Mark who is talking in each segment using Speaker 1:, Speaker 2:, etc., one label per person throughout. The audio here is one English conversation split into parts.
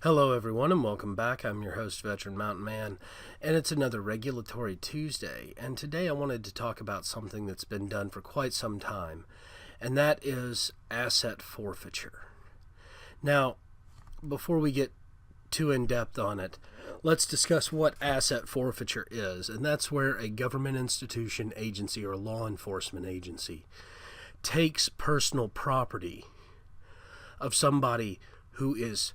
Speaker 1: Hello, everyone, and welcome back. I'm your host, Veteran Mountain Man, and it's another Regulatory Tuesday. And today I wanted to talk about something that's been done for quite some time, and that is asset forfeiture. Now, before we get too in-depth on it, let's discuss what asset forfeiture is, and that's where a government institution, agency, or law enforcement agency takes personal property of somebody who is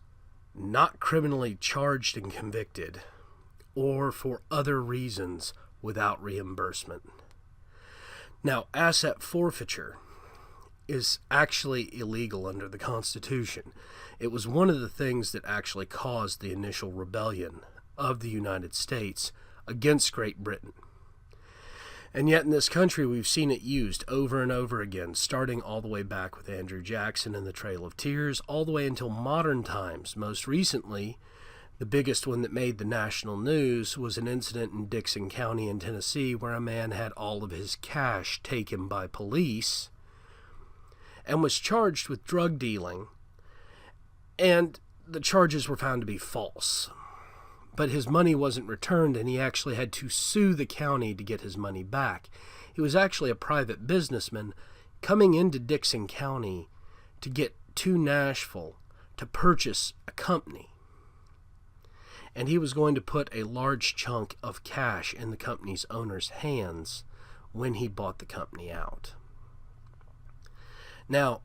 Speaker 1: not criminally charged and convicted, or for other reasons without reimbursement. Now, asset forfeiture is actually illegal under the Constitution. It was one of the things that actually caused the initial rebellion of the United States against Great Britain. And yet in this country, we've seen it used over and over again, starting all the way back with Andrew Jackson and the Trail of Tears, all the way until modern times. Most recently, the biggest one that made the national news was an incident in Dixon County in Tennessee where a man had all of his cash taken by police and was charged with drug dealing, and the charges were found to be false. But his money wasn't returned, and he actually had to sue the county to get his money back. He was actually a private businessman coming into Dixon County to get to Nashville to purchase a company. And he was going to put a large chunk of cash in the company's owner's hands when he bought the company out. Now,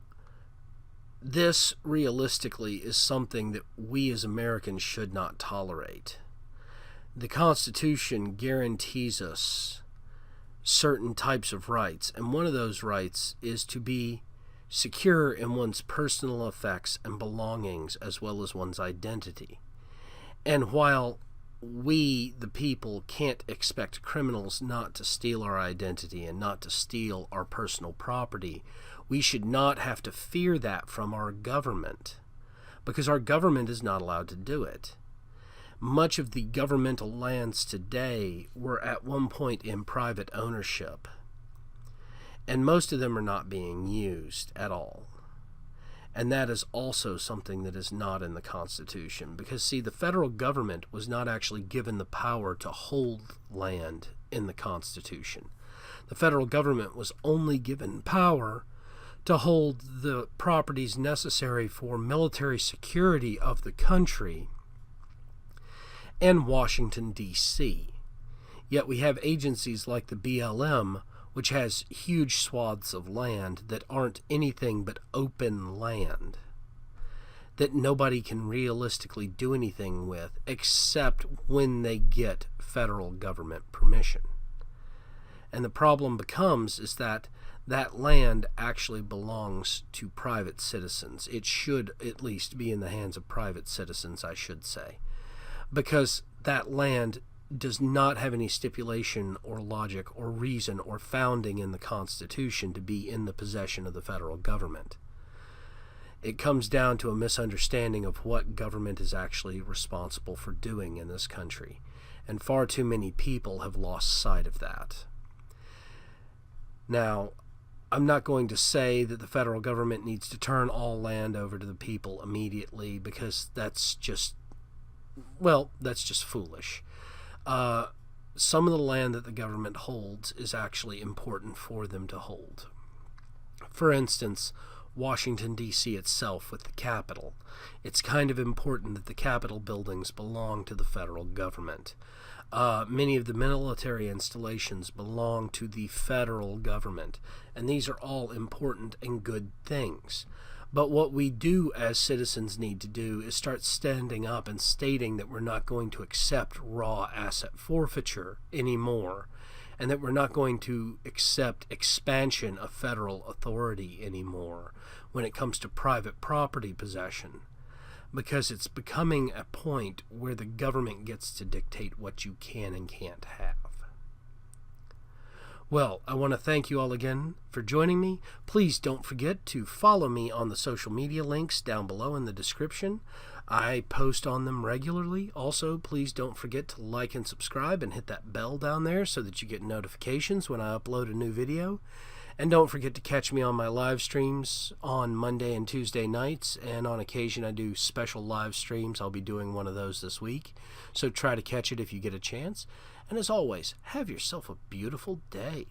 Speaker 1: this realistically is something that we as Americans should not tolerate. The Constitution guarantees us certain types of rights, and one of those rights is to be secure in one's personal effects and belongings as well as one's identity. And while we, the people, can't expect criminals not to steal our identity and not to steal our personal property, we should not have to fear that from our government, because our government is not allowed to do it. Much of the governmental lands today were at one point in private ownership, and most of them are not being used at all. And that is also something that is not in the Constitution, because, see, the federal government was not actually given the power to hold land in the Constitution. The federal government was only given power to hold the properties necessary for military security of the country and Washington, D.C. Yet we have agencies like the BLM, which has huge swaths of land that aren't anything but open land, that nobody can realistically do anything with except when they get federal government permission. And the problem becomes is that land actually belongs to private citizens. It should at least be in the hands of private citizens, I should say, because that land does not have any stipulation or logic or reason or founding in the Constitution to be in the possession of the federal government. It comes down to a misunderstanding of what government is actually responsible for doing in this country, and far too many people have lost sight of that. Now, I'm not going to say that the federal government needs to turn all land over to the people immediately, because that's just foolish. Some of the land that the government holds is actually important for them to hold. For instance, Washington, D.C. itself with the Capitol. It's kind of important that the Capitol buildings belong to the federal government. Many of the military installations belong to the federal government, and these are all important and good things. But what we do as citizens need to do is start standing up and stating that we're not going to accept raw asset forfeiture anymore, and that we're not going to accept expansion of federal authority anymore when it comes to private property possession, because it's becoming a point where the government gets to dictate what you can and can't have. Well, I want to thank you all again for joining me. Please don't forget to follow me on the social media links down below in the description. I post on them regularly. Also, please don't forget to like and subscribe and hit that bell down there so that you get notifications when I upload a new video. And don't forget to catch me on my live streams on Monday and Tuesday nights, and on occasion I do special live streams. I'll be doing one of those this week, so try to catch it if you get a chance. And as always, have yourself a beautiful day.